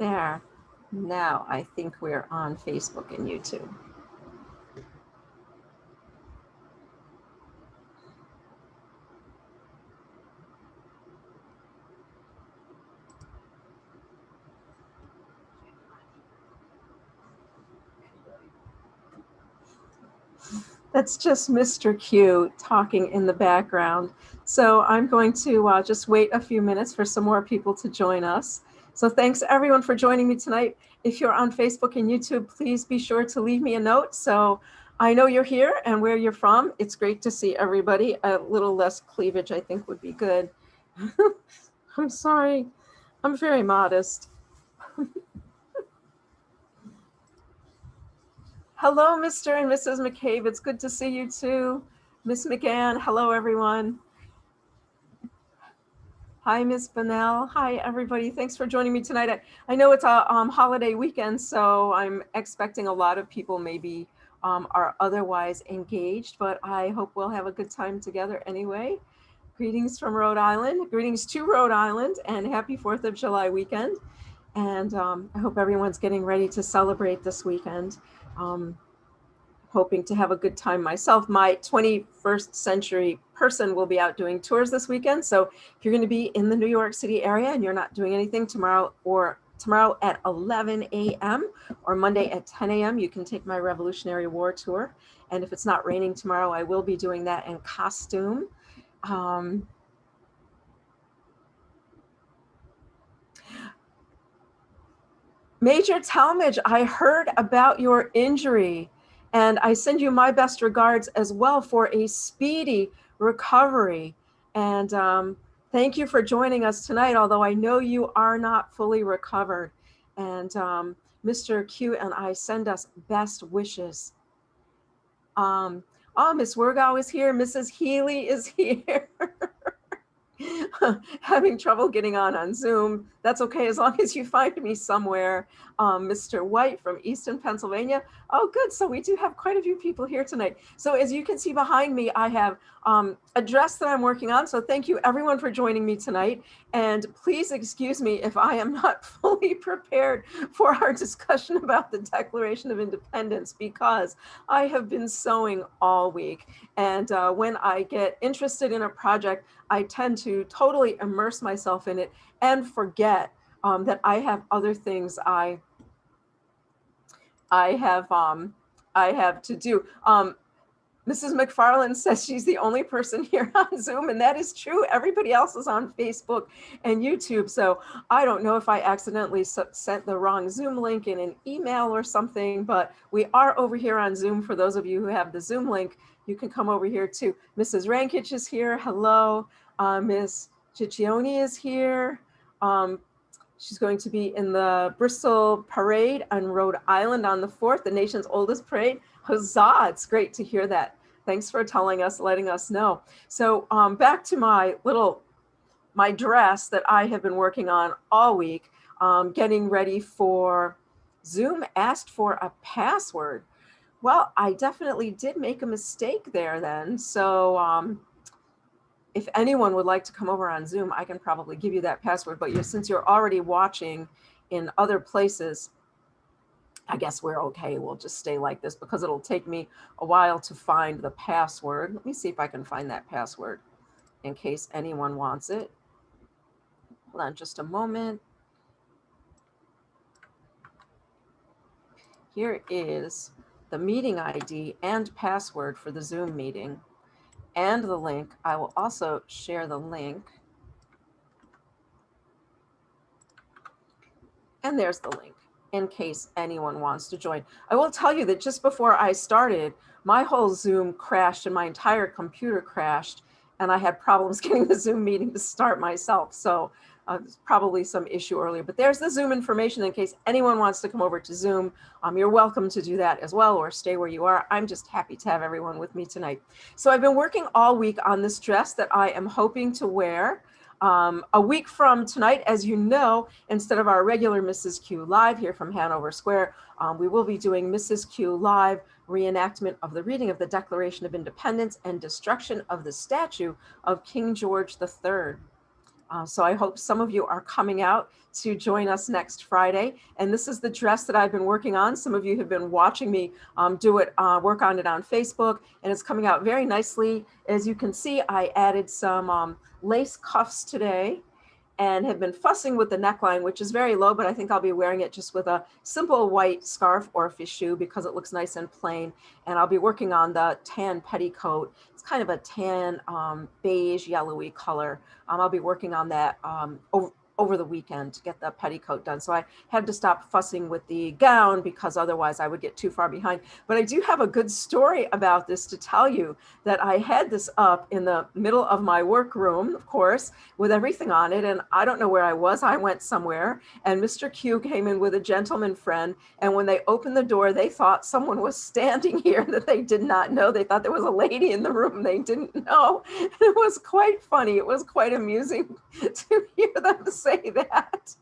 There. Now I think we're on Facebook and YouTube. That's just Mr. Q talking in the background. So I'm going to just wait a few minutes for some more people to join us. So thanks everyone for joining me tonight. If you're on Facebook and YouTube, please be sure to leave me a note so I know you're here and where you're from. It's great to see everybody. A little less cleavage, I think, would be good. I'm sorry. I'm very modest. Hello, Mr. and Mrs. McCabe. It's good to see you too. Miss McGann, hello, everyone. Hi, Miss Bonnell. Hi, everybody. Thanks for joining me tonight. I know it's a holiday weekend, so I'm expecting a lot of people maybe are otherwise engaged, but I hope we'll have a good time together anyway. Greetings from Rhode Island. Greetings to Rhode Island, and happy 4th of July weekend. And I hope everyone's getting ready to celebrate this weekend. Hoping to have a good time myself. My 21st century person will be out doing tours this weekend. So if you're going to be in the New York City area and you're not doing anything tomorrow at 11 a.m. or Monday at 10 a.m., you can take my Revolutionary War tour. And if it's not raining tomorrow, I will be doing that in costume. Major Talmadge, I heard about your injury, and I send you my best regards as well for a speedy recovery. And thank you for joining us tonight, although I know you are not fully recovered. And Mr. Q and I send us best wishes. Oh, Miss Wergow is here. Mrs. Healy is here. Having trouble getting on Zoom. That's okay, as long as you find me somewhere. Mr. White from Easton, Pennsylvania. Oh, good. So we do have quite a few people here tonight. So as you can see behind me, I have a dress that I'm working on. So thank you everyone for joining me tonight. And please excuse me if I am not fully prepared for our discussion about the Declaration of Independence, because I have been sewing all week. And when I get interested in a project, I tend to totally immerse myself in it and forget that I have other things I have to do. Mrs. McFarland says she's the only person here on Zoom, and that is true. Everybody else is on Facebook and YouTube. So I don't know if I accidentally sent the wrong Zoom link in an email or something, but we are over here on Zoom. For those of you who have the Zoom link, you can come over here too. Mrs. Rankich is here. Hello. Miss Ciccione is here. She's going to be in the Bristol Parade on Rhode Island on the 4th, the nation's oldest parade. Huzzah, it's great to hear that. Thanks for telling us, letting us know. So back to my dress that I have been working on all week, getting ready for Zoom asked for a password. Well, I definitely did make a mistake there then. So if anyone would like to come over on Zoom, I can probably give you that password, but since you're already watching in other places, I guess we're okay. We'll just stay like this because it'll take me a while to find the password. Let me see if I can find that password in case anyone wants it. Hold on just a moment. Here is the meeting ID and password for the Zoom meeting and the link. I will also share the link. And there's the link in case anyone wants to join. I will tell you that just before I started, my whole Zoom crashed and my entire computer crashed, and I had problems getting the Zoom meeting to start myself. So there's probably some issue earlier, but there's the Zoom information in case anyone wants to come over to Zoom. You're welcome to do that as well, or stay where you are. I'm just happy to have everyone with me tonight. So I've been working all week on this dress that I am hoping to wear. A week from tonight, as you know, instead of our regular Mrs. Q Live here from Hanover Square, we will be doing Mrs. Q Live reenactment of the reading of the Declaration of Independence and destruction of the statue of King George III. So I hope some of you are coming out to join us next Friday. And this is the dress that I've been working on. Some of you have been watching me work on it on Facebook, and it's coming out very nicely. As you can see, I added some lace cuffs today and have been fussing with the neckline, which is very low, but I think I'll be wearing it just with a simple white scarf or fichu because it looks nice and plain. And I'll be working on the tan petticoat. It's kind of a tan beige yellowy color. I'll be working on that over the weekend to get the petticoat done. So I had to stop fussing with the gown because otherwise I would get too far behind. But I do have a good story about this to tell you, that I had this up in the middle of my workroom, of course, with everything on it. And I don't know where I was. I went somewhere, and Mr. Q came in with a gentleman friend. And when they opened the door, they thought someone was standing here that they did not know. They thought there was a lady in the room they didn't know. It was quite funny. It was quite amusing to hear them say that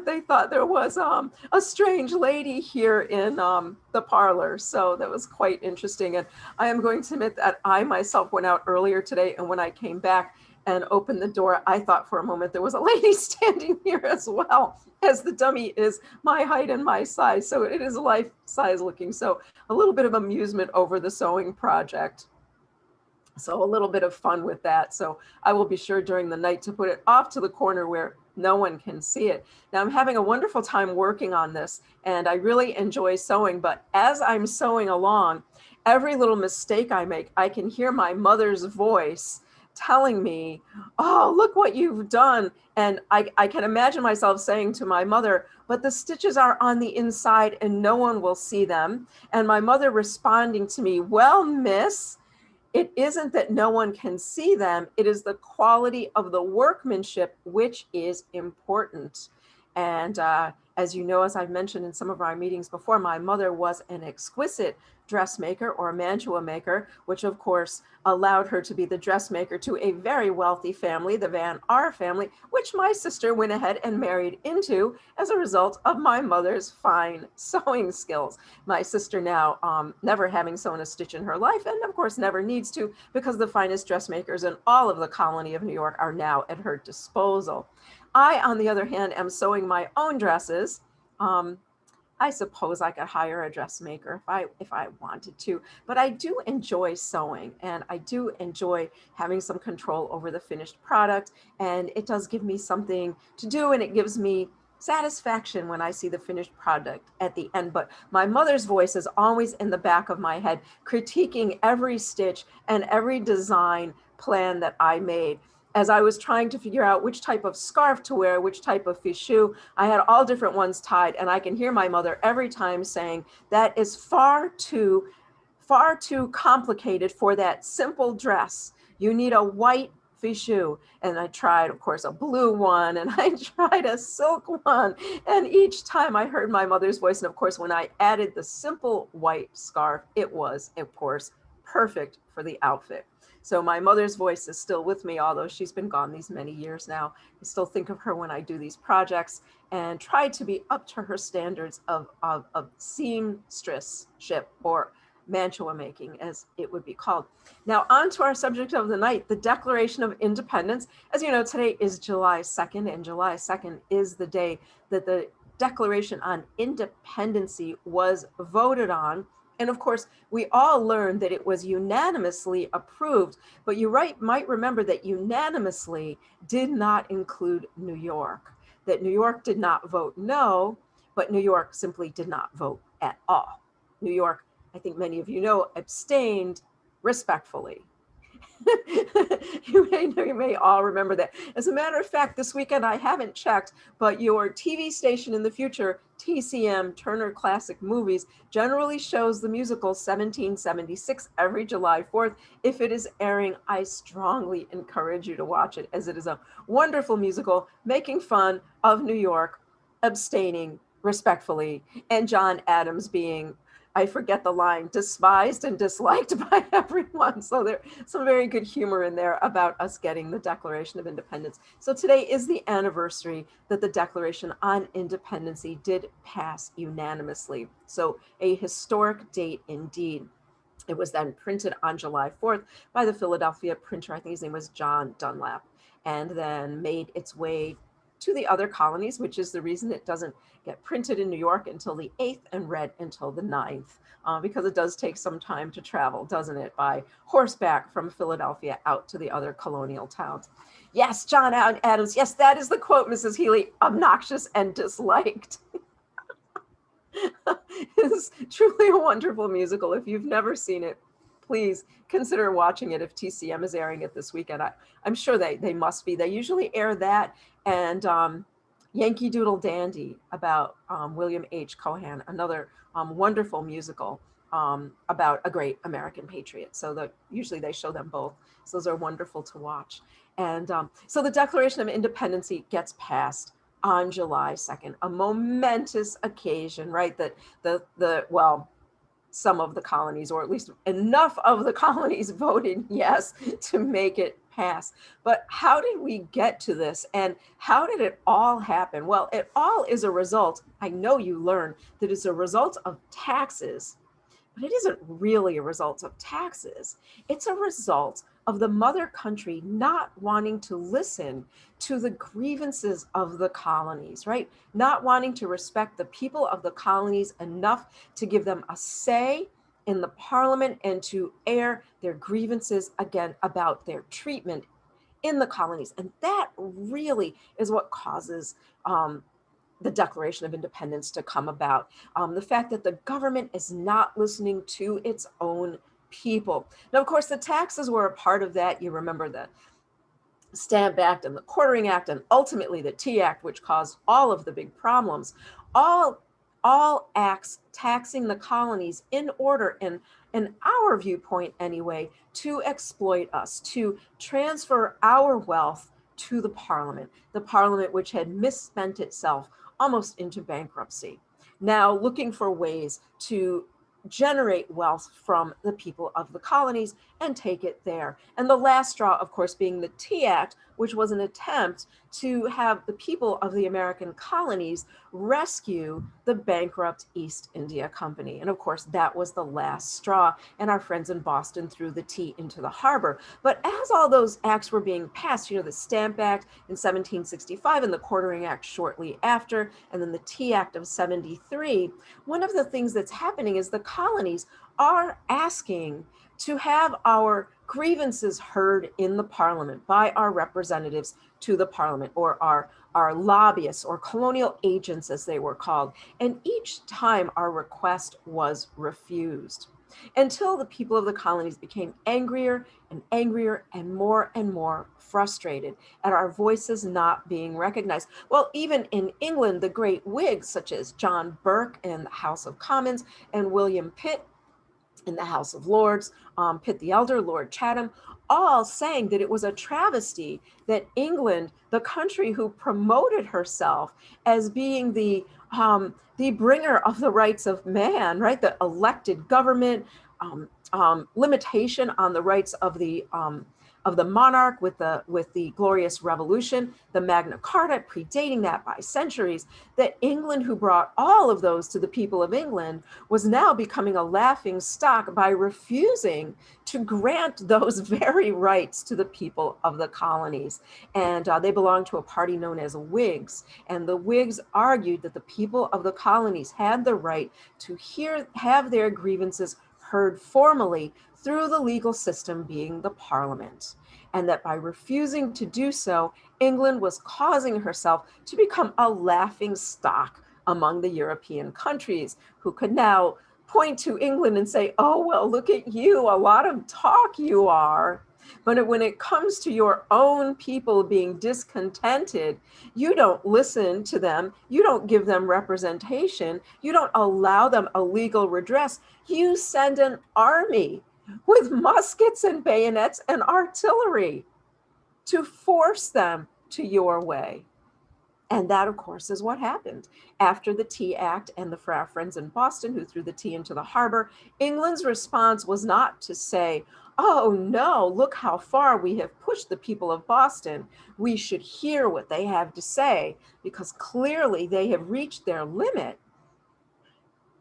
they thought there was a strange lady here in the parlor. So that was quite interesting. And I am going to admit that I myself went out earlier today, and when I came back and opened the door, I thought for a moment there was a lady standing here as well, as the dummy is my height and my size. So it is life size looking. So a little bit of amusement over the sewing project. So a little bit of fun with that. So I will be sure during the night to put it off to the corner where no one can see it. Now I'm having a wonderful time working on this, and I really enjoy sewing, but as I'm sewing along, every little mistake I make, I can hear my mother's voice telling me, oh, look what you've done. And I can imagine myself saying to my mother, but the stitches are on the inside and no one will see them. And my mother responding to me, well, miss, it isn't that no one can see them, it is the quality of the workmanship, which is important. And as you know, as I've mentioned in some of our meetings before, my mother was an exquisite dressmaker or mantua maker, which of course allowed her to be the dressmaker to a very wealthy family, the Van R family, which my sister went ahead and married into as a result of my mother's fine sewing skills. My sister now never having sewn a stitch in her life, and of course never needs to, because the finest dressmakers in all of the colony of New York are now at her disposal. I, on the other hand, am sewing my own dresses. I suppose I could hire a dressmaker if I wanted to, but I do enjoy sewing, and I do enjoy having some control over the finished product, and it does give me something to do, and it gives me satisfaction when I see the finished product at the end. But my mother's voice is always in the back of my head, critiquing every stitch and every design plan that I made. As I was trying to figure out which type of scarf to wear, which type of fichu, I had all different ones tied, and I can hear my mother every time saying, that is far too complicated for that simple dress. You need a white fichu. And I tried, of course, a blue one, and I tried a silk one. And each time I heard my mother's voice, and of course, when I added the simple white scarf, it was, of course, perfect for the outfit. So my mother's voice is still with me, although she's been gone these many years now. I still think of her when I do these projects and try to be up to her standards of seamstressship, or mantua making, as it would be called. Now, on to our subject of the night, the Declaration of Independence. As you know, today is July 2nd, and July 2nd is the day that the Declaration on Independency was voted on. And of course, we all learned that it was unanimously approved, but you might remember that unanimously did not include New York, that New York did not vote no, but New York simply did not vote at all. New York, I think many of you know, abstained respectfully. You may all remember that. As a matter of fact, this weekend, I haven't checked, but your TV station in the future, TCM, Turner Classic Movies, generally shows the musical 1776 every July 4th. If it is airing, I strongly encourage you to watch it, as it is a wonderful musical making fun of New York abstaining respectfully, and John Adams being, I forget the line, despised and disliked by everyone. So there's some very good humor in there about us getting the Declaration of Independence. So today is the anniversary that the Declaration on Independency did pass unanimously. So a historic date indeed. It was then printed on July 4th by the Philadelphia printer. I think his name was John Dunlap. and then made its way to the other colonies, which is the reason it doesn't get printed in New York until the 8th and read until the 9th, because it does take some time to travel, doesn't it, by horseback from Philadelphia out to the other colonial towns. Yes, John Adams. Yes, that is the quote, Mrs. Healy. Obnoxious and disliked. It's truly a wonderful musical. If you've never seen it, please consider watching it if TCM is airing it this weekend. I'm sure they must be. They usually air that and Yankee Doodle Dandy about William H. Cohan, another wonderful musical about a great American patriot. So usually they show them both. So those are wonderful to watch. And so the Declaration of Independence gets passed on July 2nd, a momentous occasion, right? That well, some of the colonies, or at least enough of the colonies, voted yes to make it pass. But how did we get to this, and how did it all happen? Well, it all is a result, I know you learned, that it's a result of taxes, but it isn't really a result of taxes. It's a result of the mother country not wanting to listen to the grievances of the colonies, right? Not wanting to respect the people of the colonies enough to give them a say in the parliament and to air their grievances again about their treatment in the colonies. And that really is what causes the Declaration of Independence to come about. The fact that the government is not listening to its own people. Now, of course, the taxes were a part of that. You remember the Stamp Act and the Quartering Act, and ultimately the Tea Act, which caused all of the big problems. All acts taxing the colonies in order, in our viewpoint anyway, to exploit us, to transfer our wealth to the parliament which had misspent itself almost into bankruptcy. Now looking for ways to generate wealth from the people of the colonies and take it there. And the last straw, of course, being the Tea Act, which was an attempt to have the people of the American colonies rescue the bankrupt East India Company. And of course, that was the last straw, and our friends in Boston threw the tea into the harbor. But as all those acts were being passed, the Stamp Act in 1765 and the Quartering Act shortly after, and then the Tea Act of 73, one of the things that's happening is the colonies are asking to have our grievances heard in the parliament by our representatives to the parliament, or our lobbyists or colonial agents as they were called. And each time our request was refused, until the people of the colonies became angrier and angrier and more frustrated at our voices not being recognized. Well, even in England, the great Whigs such as John Burke in the House of Commons and William Pitt in the House of Lords, Pitt the Elder, Lord Chatham, all saying that it was a travesty that England, the country who promoted herself as being the bringer of the rights of man, right? The elected government, limitation on the rights of the monarch with the Glorious Revolution, the Magna Carta predating that by centuries, that England, who brought all of those to the people of England, was now becoming a laughing stock by refusing to grant those very rights to the people of the colonies. And they belonged to a party known as Whigs. And the Whigs argued that the people of the colonies had the right to have their grievances heard formally through the legal system being the parliament, and that by refusing to do so, England was causing herself to become a laughing stock among the European countries, who could now point to England and say, oh, well, look at you, a lot of talk you are. But when it comes to your own people being discontented, you don't listen to them. You don't give them representation. You don't allow them a legal redress. You send an army with muskets and bayonets and artillery to force them to your way. And that, of course, is what happened. After the Tea Act and for our friends in Boston who threw the tea into the harbor, England's response was not to say, oh no, look how far we have pushed the people of Boston. We should hear what they have to say, because clearly they have reached their limit.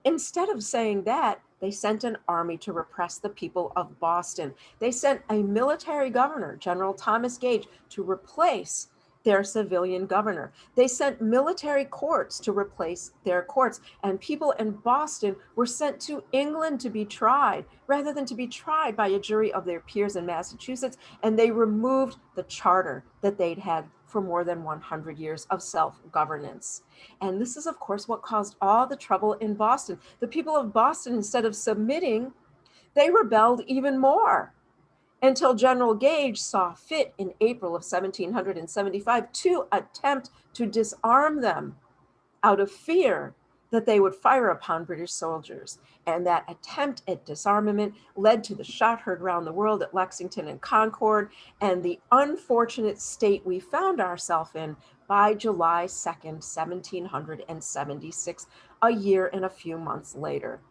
Instead of saying that, They sent an army to repress the people of Boston. They sent a military governor, General Thomas Gage, to replace their civilian governor. They sent military courts to replace their courts, and people in Boston were sent to England to be tried rather than to be tried by a jury of their peers in Massachusetts. And they removed the charter that they'd had for more than 100 years of self-governance. And this is, of course, what caused all the trouble in Boston. The people of Boston, instead of submitting, they rebelled even more, until General Gage saw fit in April of 1775 to attempt to disarm them out of fear that they would fire upon British soldiers. And that attempt at disarmament led to the shot heard around the world at Lexington and Concord, and the unfortunate state we found ourselves in by July 2nd, 1776, a year and a few months later.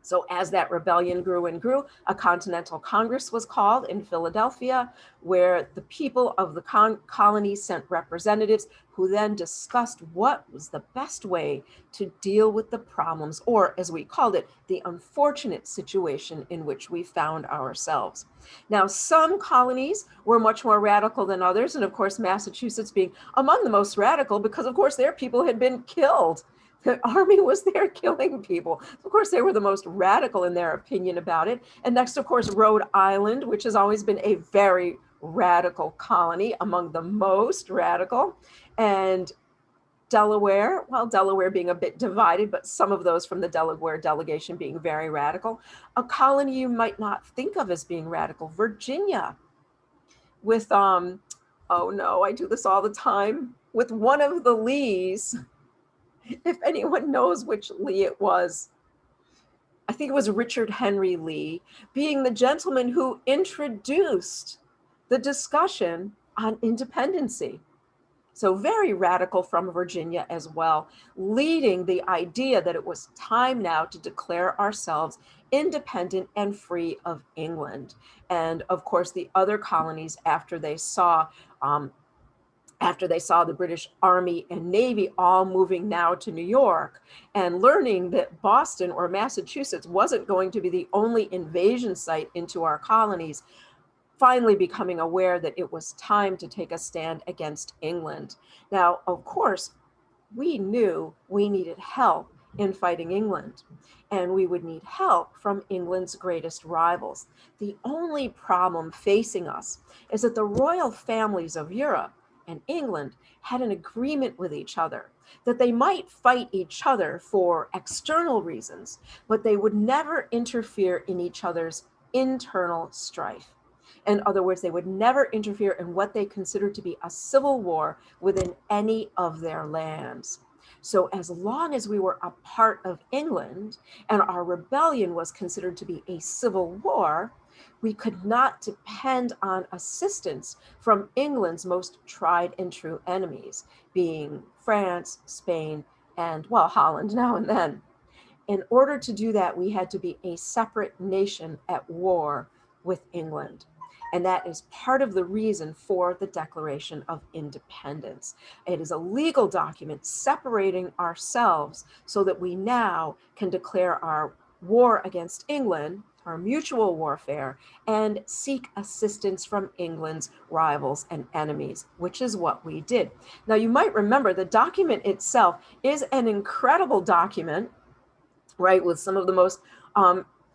So as that rebellion grew and grew, a Continental Congress was called in Philadelphia, where the people of the colonies sent representatives who then discussed what was the best way to deal with the problems, or as we called it, the unfortunate situation in which we found ourselves. Now, some colonies were much more radical than others, and of course, Massachusetts being among the most radical because, of course, their people had been killed. The army was there killing people. Of course, they were the most radical in their opinion about it. And next, of course, Rhode Island, which has always been a very radical colony, among the most radical. And Delaware, well, Delaware being a bit divided, but some of those from the Delaware delegation being very radical. A colony you might not think of as being radical, Virginia, with, oh no, I do this all the time, with one of the Lees. If anyone knows which Lee it was, I think it was Richard Henry Lee, being the gentleman who introduced the discussion on independency. So very radical from Virginia as well, leading the idea that it was time now to declare ourselves independent and free of England. And of course, the other colonies, after they saw the British Army and Navy all moving now to New York, and learning that Boston or Massachusetts wasn't going to be the only invasion site into our colonies, finally becoming aware that it was time to take a stand against England. Now, of course, we knew we needed help in fighting England, and we would need help from England's greatest rivals. The only problem facing us is that the royal families of Europe and England had an agreement with each other that they might fight each other for external reasons, but they would never interfere in each other's internal strife. In other words, they would never interfere in what they considered to be a civil war within any of their lands. So as long as we were a part of England and our rebellion was considered to be a civil war, we could not depend on assistance from England's most tried and true enemies, being France, Spain, and, well, Holland now and then. In order to do that, we had to be a separate nation at war with England. And that is part of the reason for the Declaration of Independence. It is a legal document separating ourselves so that we now can declare our war against England, our mutual warfare, and seek assistance from England's rivals and enemies, which is what we did. Now, you might remember the document itself is an incredible document, right, with some of the most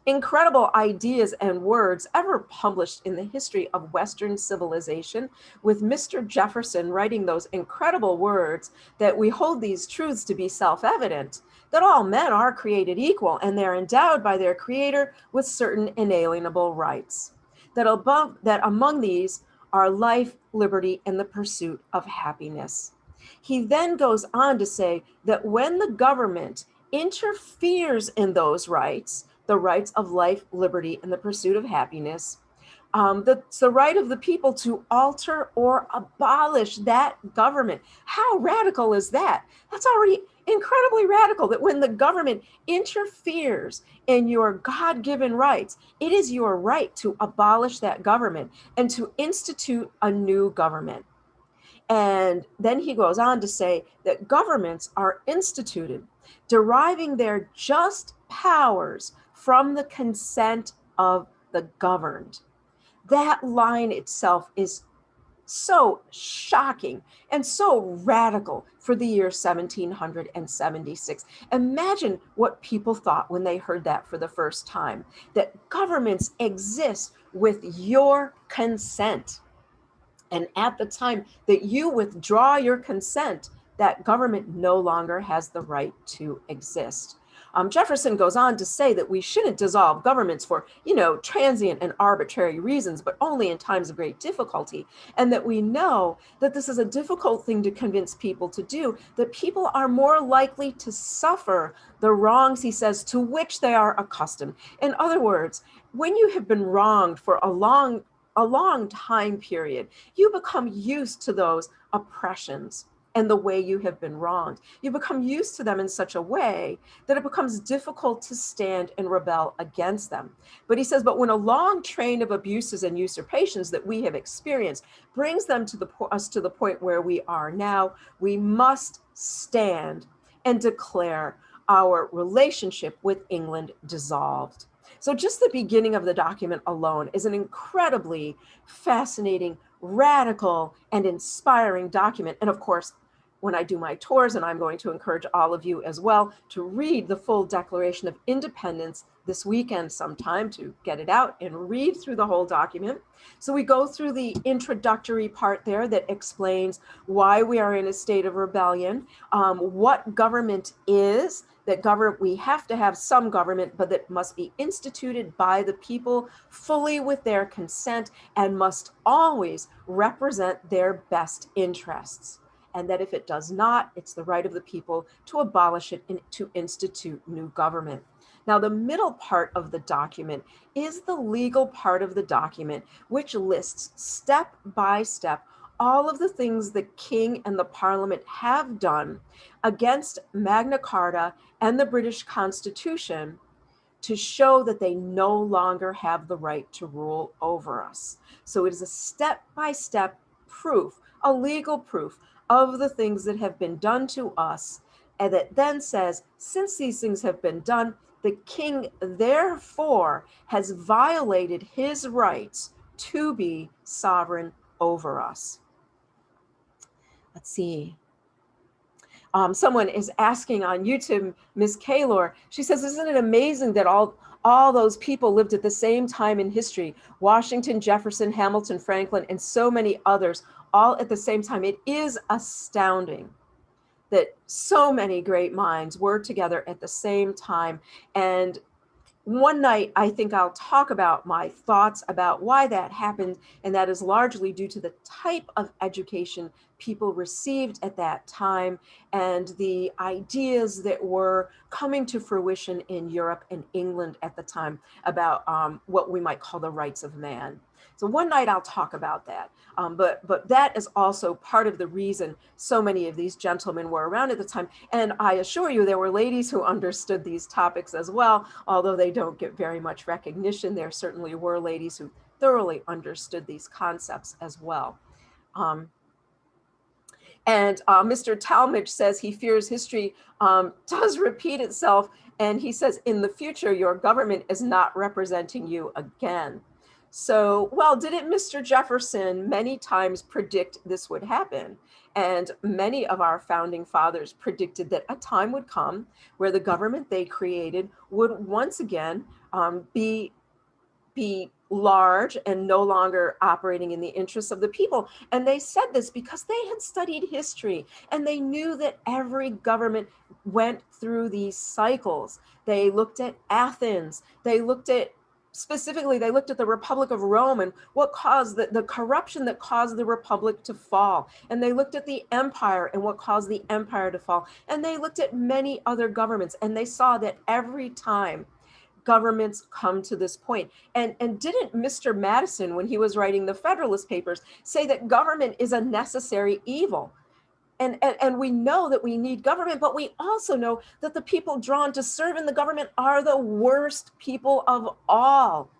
incredible ideas and words ever published in the history of Western civilization, with Mr. Jefferson writing those incredible words that we hold these truths to be self-evident, that all men are created equal and they're endowed by their creator with certain inalienable rights, that among these are life, liberty, and the pursuit of happiness. He then goes on to say that when the government interferes in those rights, the rights of life, liberty, and the pursuit of happiness, that's the right of the people to alter or abolish that government. How radical is that? That's already incredibly radical, that when the government interferes in your God-given rights, it is your right to abolish that government and to institute a new government. And then he goes on to say that governments are instituted, deriving their just powers from the consent of the governed. That line itself is so shocking and so radical for the year 1776. Imagine what people thought when they heard that for the first time, that governments exist with your consent. And at the time that you withdraw your consent, that government no longer has the right to exist. Jefferson goes on to say that we shouldn't dissolve governments for, transient and arbitrary reasons, but only in times of great difficulty. And that we know that this is a difficult thing to convince people to do, that people are more likely to suffer the wrongs, he says, to which they are accustomed. In other words, when you have been wronged for a long time period, you become used to those oppressions and the way you have been wronged. You become used to them in such a way that it becomes difficult to stand and rebel against them. But he says, but when a long train of abuses and usurpations that we have experienced brings them to us to the point where we are now, we must stand and declare our relationship with England dissolved. So just the beginning of the document alone is an incredibly fascinating, radical, and inspiring document. And of course, when I do my tours, and I'm going to encourage all of you as well to read the full Declaration of Independence this weekend sometime, to get it out and read through the whole document. So we go through the introductory part there that explains why we are in a state of rebellion, what government is, that we have to have some government, but that must be instituted by the people fully with their consent and must always represent their best interests. And that if it does not, it's the right of the people to abolish it and to institute new government. Now, the middle part of the document is the legal part of the document, which lists step by step all of the things the king and the parliament have done against Magna Carta and the British Constitution to show that they no longer have the right to rule over us. So it is a step-by-step proof, a legal proof of the things that have been done to us, and that then says, since these things have been done, the king therefore has violated his rights to be sovereign over us. Let's see. Someone is asking on YouTube, Ms. Kaylor, she says, isn't it amazing that all those people lived at the same time in history? Washington, Jefferson, Hamilton, Franklin, and so many others, all at the same time. It is astounding that so many great minds were together at the same time. And one night, I think I'll talk about my thoughts about why that happened, and that is largely due to the type of education people received at that time and the ideas that were coming to fruition in Europe and England at the time about what we might call the rights of man. So one night I'll talk about that, but that is also part of the reason so many of these gentlemen were around at the time. And I assure you, there were ladies who understood these topics as well, although they don't get very much recognition. There certainly were ladies who thoroughly understood these concepts as well. Mr. Talmadge says he fears history does repeat itself. And he says, in the future, your government is not representing you again. So, well, didn't Mr. Jefferson many times predict this would happen? And many of our founding fathers predicted that a time would come where the government they created would once again be large and no longer operating in the interests of the people. And they said this because they had studied history and they knew that every government went through these cycles. They looked at Athens, they looked at the Republic of Rome and what caused the corruption that caused the Republic to fall. And they looked at the empire and what caused the empire to fall. And they looked at many other governments and they saw that every time governments come to this point. And didn't Mr. Madison, when he was writing the Federalist Papers, say that government is a necessary evil? And we know that we need government, but we also know that the people drawn to serve in the government are the worst people of all.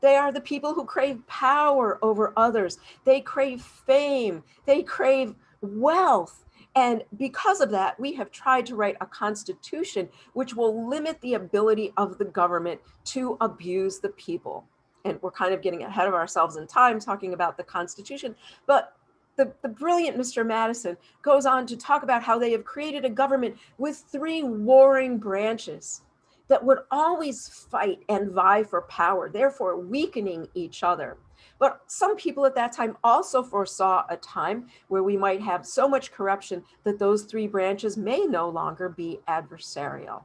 They are the people who crave power over others. They crave fame. They crave wealth. And because of that, we have tried to write a constitution which will limit the ability of the government to abuse the people. And we're kind of getting ahead of ourselves in time talking about the Constitution, but the brilliant Mr. Madison goes on to talk about how they have created a government with three warring branches that would always fight and vie for power, therefore weakening each other. But some people at that time also foresaw a time where we might have so much corruption that those three branches may no longer be adversarial.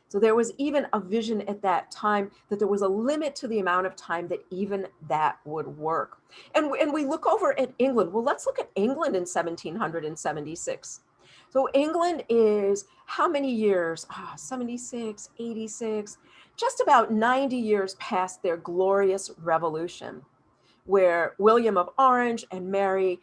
So there was even a vision at that time that there was a limit to the amount of time that even that would work. And we look over at England. Well, let's look at England in 1776. So England is how many years? 76, 86, just about 90 years past their glorious revolution, where William of Orange and Mary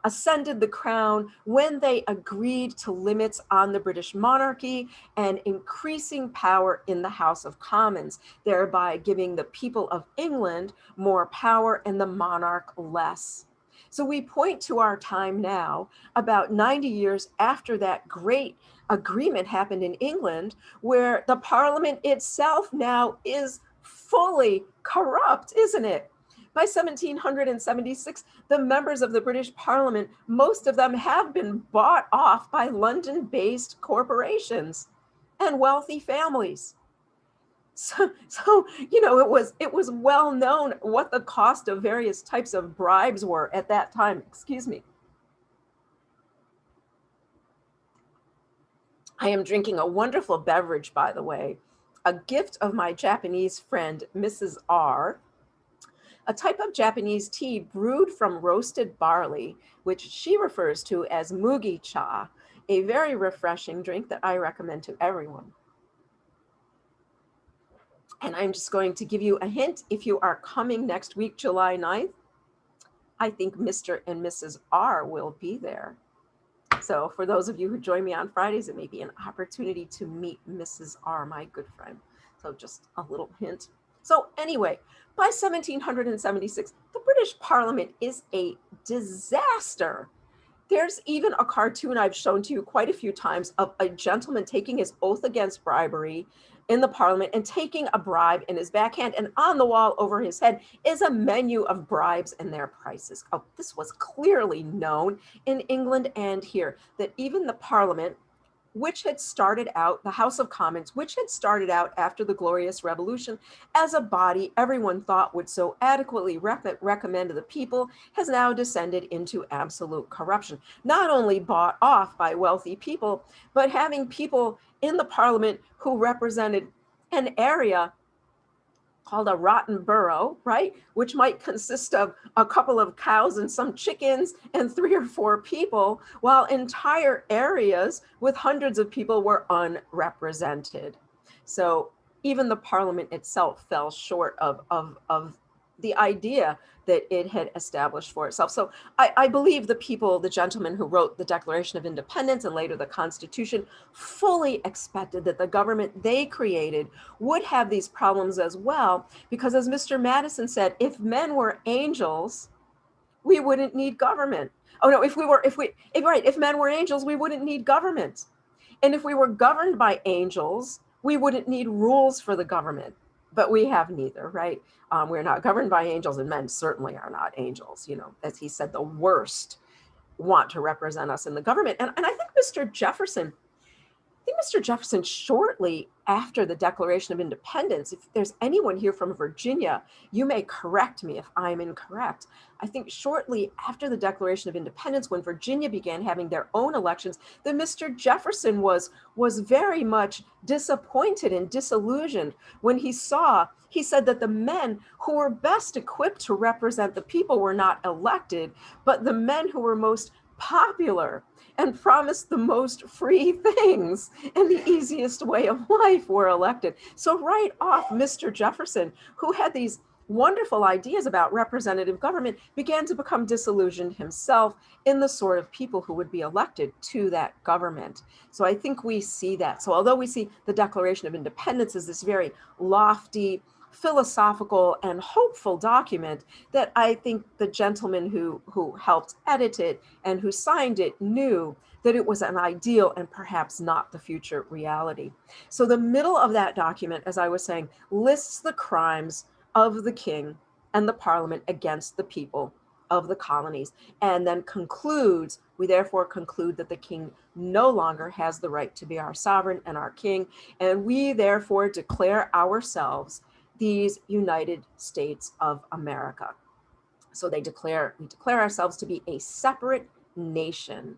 ascended the crown when they agreed to limits on the British monarchy and increasing power in the House of Commons, thereby giving the people of England more power and the monarch less. So we point to our time now, about 90 years after that great agreement happened in England, where the parliament itself now is fully corrupt, isn't it? By 1776, the members of the British Parliament, most of them have been bought off by London-based corporations and wealthy families. So you know, it was well known what the cost of various types of bribes were at that time. Excuse me. I am drinking a wonderful beverage, by the way, a gift of my Japanese friend, Mrs. R., a type of Japanese tea brewed from roasted barley, which she refers to as mugi cha, a very refreshing drink that I recommend to everyone. And I'm just going to give you a hint. If you are coming next week, July 9th, I think Mr. and Mrs. R will be there. So for those of you who join me on Fridays, it may be an opportunity to meet Mrs. R, my good friend. So just a little hint. So anyway, by 1776, the British Parliament is a disaster. There's even a cartoon I've shown to you quite a few times of a gentleman taking his oath against bribery in the Parliament and taking a bribe in his backhand, and on the wall over his head is a menu of bribes and their prices. Oh, this was clearly known in England and here, that even the Parliament, which had started out, the House of Commons, which had started out after the Glorious Revolution as a body everyone thought would so adequately recommend to the people, has now descended into absolute corruption. Not only bought off by wealthy people, but having people in the Parliament who represented an area called a rotten borough, right? Which might consist of a couple of cows and some chickens and 3 or 4 people, while entire areas with hundreds of people were unrepresented. So even the Parliament itself fell short of the idea that it had established for itself. So I believe the people, the gentlemen who wrote the Declaration of Independence and later the Constitution, fully expected that the government they created would have these problems as well, because as Mr. Madison said, if men were angels, we wouldn't need government. Oh no, if men were angels, we wouldn't need government. And if we were governed by angels, we wouldn't need rules for the government. But we have neither, right? We're not governed by angels, and men certainly are not angels. You know, as he said, the worst want to represent us in the government. And I think Mr. Jefferson, shortly after the Declaration of Independence, if there's anyone here from Virginia, you may correct me if I'm incorrect. I think shortly after the Declaration of Independence, when Virginia began having their own elections, that Mr. Jefferson was very much disappointed and disillusioned when he said that the men who were best equipped to represent the people were not elected, but the men who were most popular and promised the most free things and the easiest way of life were elected. So right off, Mr. Jefferson, who had these wonderful ideas about representative government, began to become disillusioned himself in the sort of people who would be elected to that government. So I think we see that. So although we see the Declaration of Independence as this very lofty, philosophical and hopeful document that I think the gentleman who helped edit it and who signed it knew that it was an ideal and perhaps not the future reality. So the middle of that document, as I was saying, lists the crimes of the king and the parliament against the people of the colonies, and then concludes, we therefore conclude that the king no longer has the right to be our sovereign and our king, and we therefore declare ourselves these United States of America. So we declare ourselves to be a separate nation.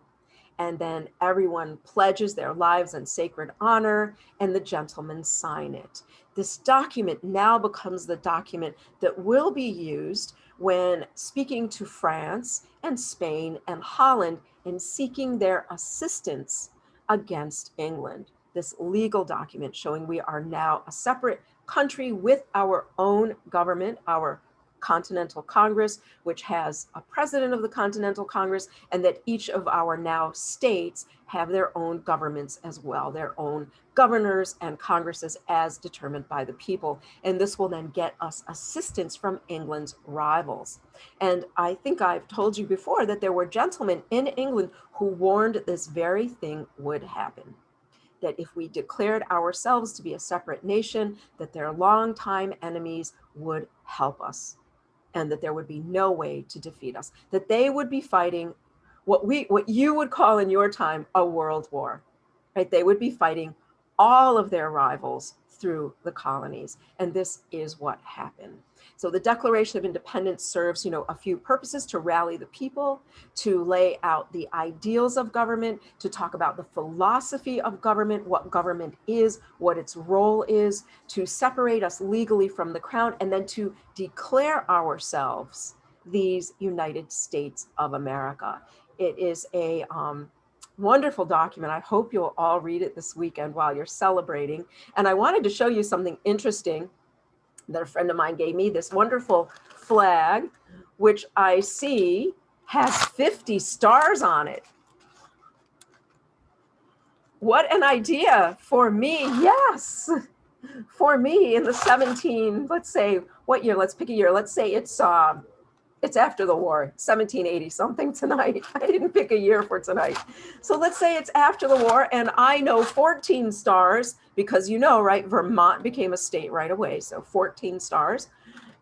And then everyone pledges their lives in sacred honor, and the gentlemen sign it. This document now becomes the document that will be used when speaking to France and Spain and Holland and seeking their assistance against England. This legal document showing we are now a separate country with our own government, our Continental Congress, which has a president of the Continental Congress, and that each of our now states have their own governments as well, their own governors and congresses as determined by the people. And this will then get us assistance from England's rivals. And I think I've told you before that there were gentlemen in England who warned this very thing would happen, that if we declared ourselves to be a separate nation, that their longtime enemies would help us, and that there would be no way to defeat us, that they would be fighting what you would call in your time a world war, right? They would be fighting all of their rivals through the colonies, and this is what happened. So the Declaration of Independence serves, a few purposes: to rally the people, to lay out the ideals of government, to talk about the philosophy of government, what government is, what its role is, to separate us legally from the crown, and then to declare ourselves these United States of America. It is a wonderful document. I hope you'll all read it this weekend while you're celebrating. And I wanted to show you something interesting that a friend of mine gave me, this wonderful flag, which I see has 50 stars on it. What an idea for me. Yes. For me in the let's say, what year? Let's pick a year. Let's say it's after the war, 1780 something tonight. I didn't pick a year for tonight. So let's say it's after the war, and I know 14 stars because right, Vermont became a state right away. So 14 stars.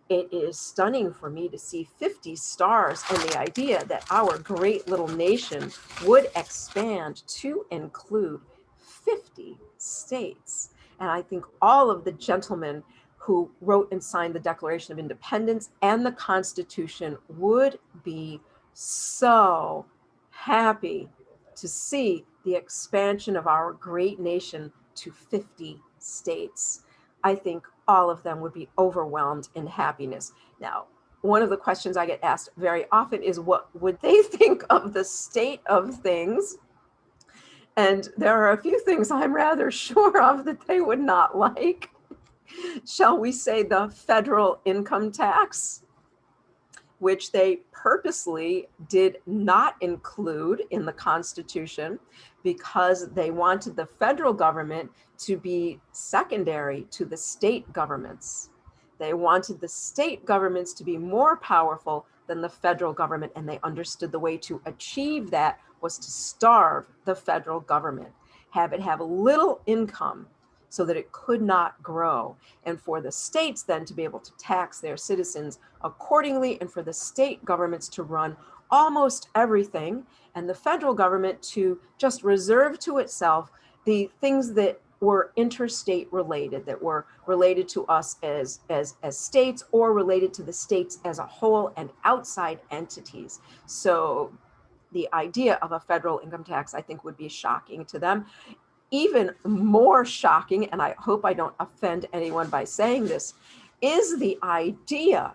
It is stunning for me to see 50 stars, and the idea that our great little nation would expand to include 50 states. And I think all of the gentlemen who wrote and signed the Declaration of Independence and the Constitution would be so happy to see the expansion of our great nation to 50 states. I think all of them would be overwhelmed in happiness. Now, one of the questions I get asked very often is, what would they think of the state of things? And there are a few things I'm rather sure of that they would not like. Shall we say the federal income tax, which they purposely did not include in the Constitution because they wanted the federal government to be secondary to the state governments. They wanted the state governments to be more powerful than the federal government, and they understood the way to achieve that was to starve the federal government, have it have a little income so that it could not grow, and for the states then to be able to tax their citizens accordingly, and for the state governments to run almost everything, and the federal government to just reserve to itself the things that were interstate related, that were related to us as states, or related to the states as a whole and outside entities. So the idea of a federal income tax, I think, would be shocking to them. Even more shocking, and I hope I don't offend anyone by saying this, is the idea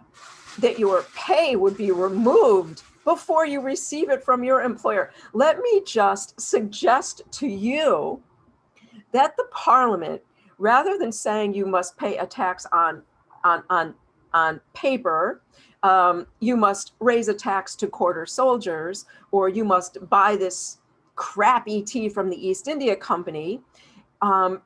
that your pay would be removed before you receive it from your employer. Let me just suggest to you that the Parliament, rather than saying you must pay a tax on paper, you must raise a tax to quarter soldiers, or you must buy this crappy tea from the East India Company,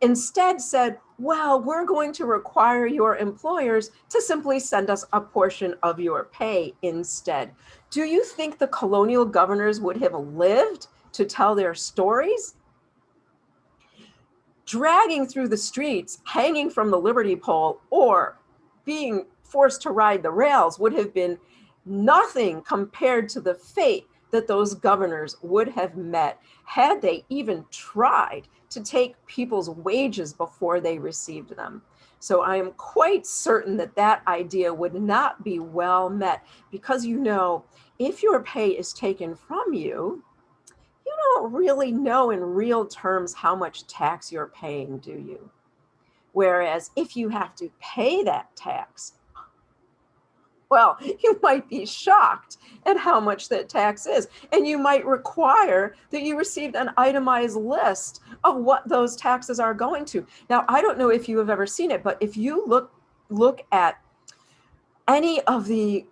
instead said, well, we're going to require your employers to simply send us a portion of your pay instead. Do you think the colonial governors would have lived to tell their stories? Dragging through the streets, hanging from the Liberty Pole, or being forced to ride the rails would have been nothing compared to the fate that those governors would have met had they even tried to take people's wages before they received them. So I am quite certain that that idea would not be well met, because, you know, if your pay is taken from you, you don't really know in real terms how much tax you're paying, do you? Whereas if you have to pay that tax, well, you might be shocked at how much that tax is. And you might require that you received an itemized list of what those taxes are going to. Now, I don't know if you have ever seen it, but if you look at any of the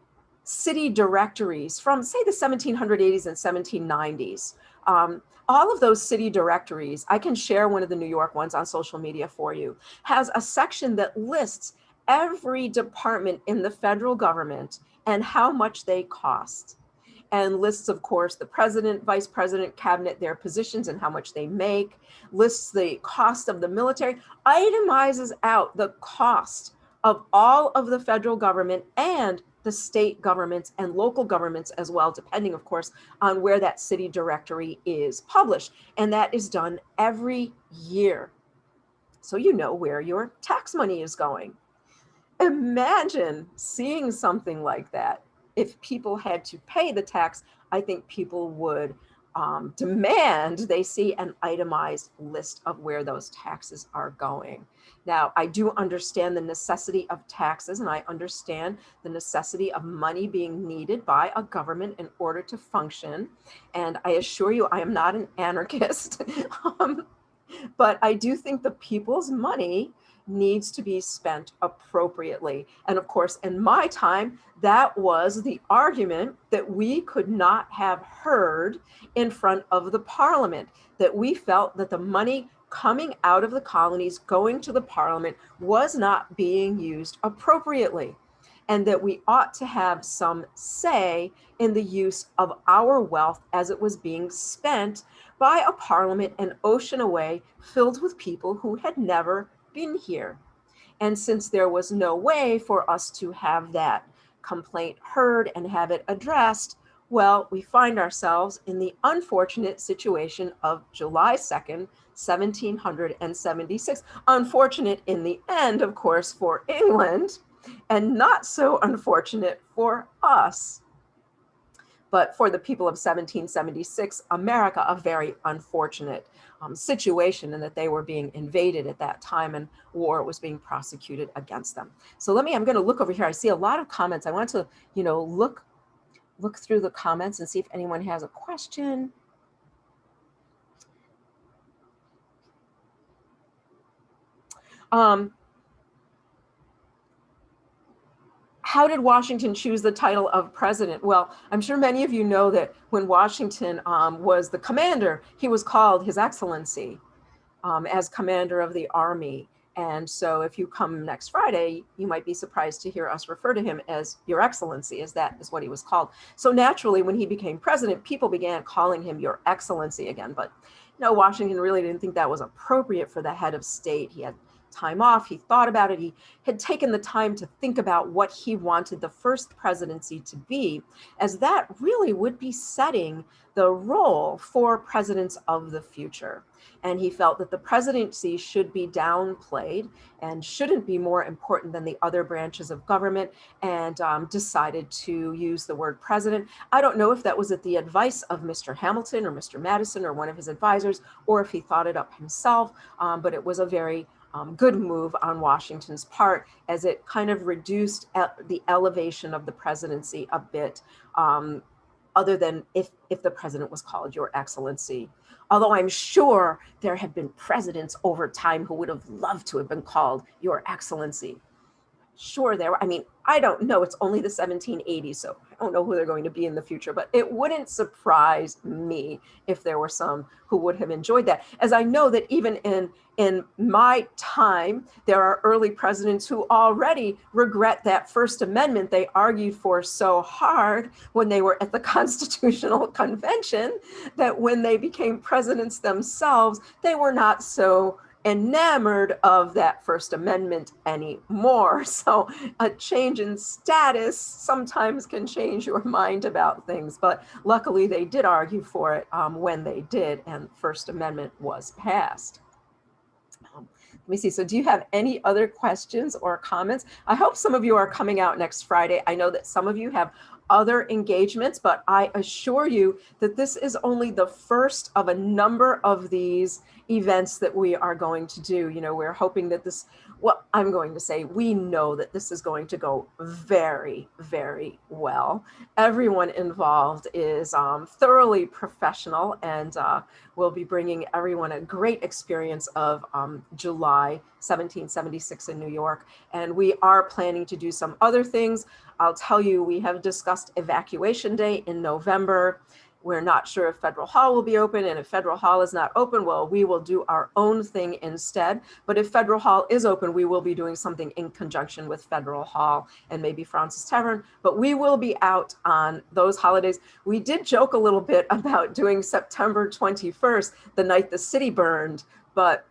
city directories from, say, the 1780s and 1790s, all of those city directories, I can share one of the New York ones on social media for you, has a section that lists every department in the federal government and how much they cost. And lists, of course, the president, vice president, cabinet, their positions and how much they make, lists the cost of the military, itemizes out the cost of all of the federal government and the state governments and local governments as well, depending, of course, on where that city directory is published. And that is done every year. So you know where your tax money is going. Imagine seeing something like that. If people had to pay the tax, I think people would demand they see an itemized list of where those taxes are going. Now, I do understand the necessity of taxes, and I understand the necessity of money being needed by a government in order to function. And I assure you, I am not an anarchist, but I do think the people's money needs to be spent appropriately. And of course, in my time, that was the argument that we could not have heard in front of the Parliament, that we felt that the money coming out of the colonies going to the Parliament was not being used appropriately, and that we ought to have some say in the use of our wealth as it was being spent by a Parliament an ocean away, filled with people who had never been here. And since there was no way for us to have that complaint heard and have it addressed, well, we find ourselves in the unfortunate situation of July 2nd, 1776. Unfortunate in the end, of course, for England, and not so unfortunate for us. But for the people of 1776, America, a very unfortunate situation in that they were being invaded at that time and war was being prosecuted against them. So I'm going to look over here. I see a lot of comments. I want to, look through the comments and see if anyone has a question. How did Washington choose the title of president? Well, I'm sure many of you know that when Washington was the commander, he was called His Excellency as commander of the army. And so if you come next Friday, you might be surprised to hear us refer to him as Your Excellency, as that is what he was called. So naturally, when he became president, people began calling him Your Excellency again. But Washington really didn't think that was appropriate for the head of state. He had time off. He thought about it. He had taken the time to think about what he wanted the first presidency to be, as that really would be setting the role for presidents of the future. And he felt that the presidency should be downplayed and shouldn't be more important than the other branches of government, and decided to use the word president. I don't know if that was at the advice of Mr. Hamilton or Mr. Madison or one of his advisors, or if he thought it up himself, but it was a very good move on Washington's part, as it kind of reduced the elevation of the presidency a bit, other than if the president was called Your Excellency. Although I'm sure there have been presidents over time who would have loved to have been called Your Excellency. sure there were, I mean, I don't know, it's only the 1780s, so I don't know who they're going to be in the future, but it wouldn't surprise me if there were some who would have enjoyed that. As I know that even in my time, there are early presidents who already regret that First Amendment they argued for so hard when they were at the Constitutional Convention, that when they became presidents themselves, they were not so enamored of that First Amendment anymore. So a change in status sometimes can change your mind about things, but luckily they did argue for it when they did, and First Amendment was passed. Let me see. So do you have any other questions or comments? I hope some of you are coming out next Friday. I know that some of you have other engagements, but I assure you that this is only the first of a number of these events that we are going to do. You know, we're hoping that this, well, I'm going to say, we know that this is going to go very, very well. Everyone involved is thoroughly professional, and we'll be bringing everyone a great experience of July 1776 in New York. And we are planning to do some other things. I'll tell you, we have discussed Evacuation Day in November. We're not sure if Federal Hall will be open, and if Federal Hall is not open, well, we will do our own thing instead. But if Federal Hall is open, we will be doing something in conjunction with Federal Hall and maybe Francis Tavern, but we will be out on those holidays. We did joke a little bit about doing September 21st, the night the city burned, but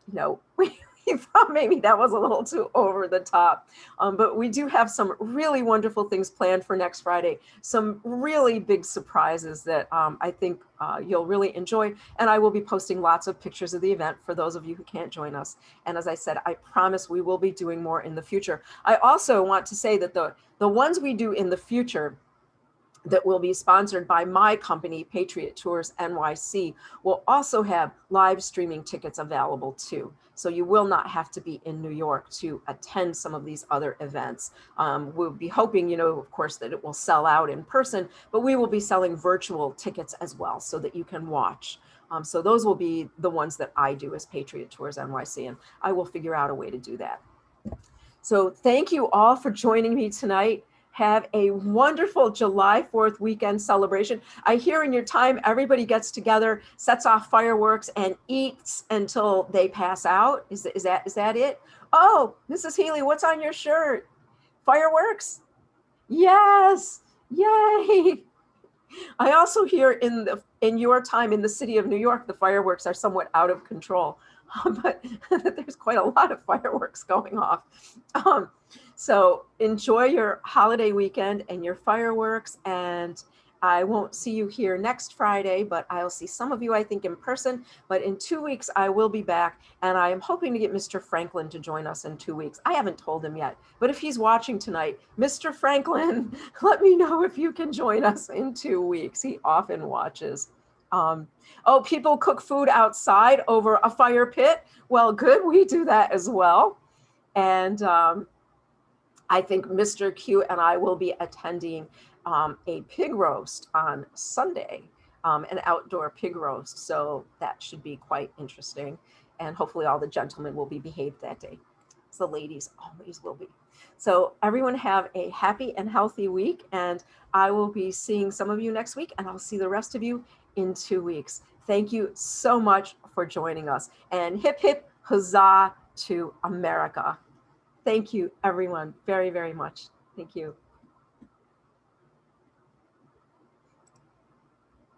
you know, we thought maybe that was a little too over the top. But we do have some really wonderful things planned for next Friday. Some really big surprises that I think you'll really enjoy. And I will be posting lots of pictures of the event for those of you who can't join us. And as I said, I promise we will be doing more in the future. I also want to say that the ones we do in the future that will be sponsored by my company, Patriot Tours NYC, will also have live streaming tickets available too. So you will not have to be in New York to attend some of these other events. We'll be hoping, you know, of course, that it will sell out in person, but we will be selling virtual tickets as well so that you can watch. So those will be the ones that I do as Patriot Tours NYC, and I will figure out a way to do that. So thank you all for joining me tonight. Have a wonderful July 4th weekend celebration. I hear in your time, everybody gets together, sets off fireworks, and eats until they pass out. Is that it? Oh, Mrs. Healy, what's on your shirt? Fireworks? Yes, yay. I also hear in your time in the city of New York, the fireworks are somewhat out of control, but there's quite a lot of fireworks going off. So enjoy your holiday weekend and your fireworks, and I won't see you here next Friday, but I'll see some of you, I think, in person. But in 2 weeks, I will be back, and I am hoping to get Mr. Franklin to join us in 2 weeks. I haven't told him yet, but if he's watching tonight, Mr. Franklin, let me know if you can join us in 2 weeks. He often watches. Oh, people cook food outside over a fire pit. Well, good, we do that as well. And I think Mr. Q and I will be attending a pig roast on Sunday, an outdoor pig roast. So that should be quite interesting. And hopefully all the gentlemen will be behaved that day. So the ladies always will be. So everyone have a happy and healthy week. And I will be seeing some of you next week, and I'll see the rest of you in 2 weeks. Thank you so much for joining us. And hip, hip, huzzah to America. Thank you, everyone, very, very much. Thank you.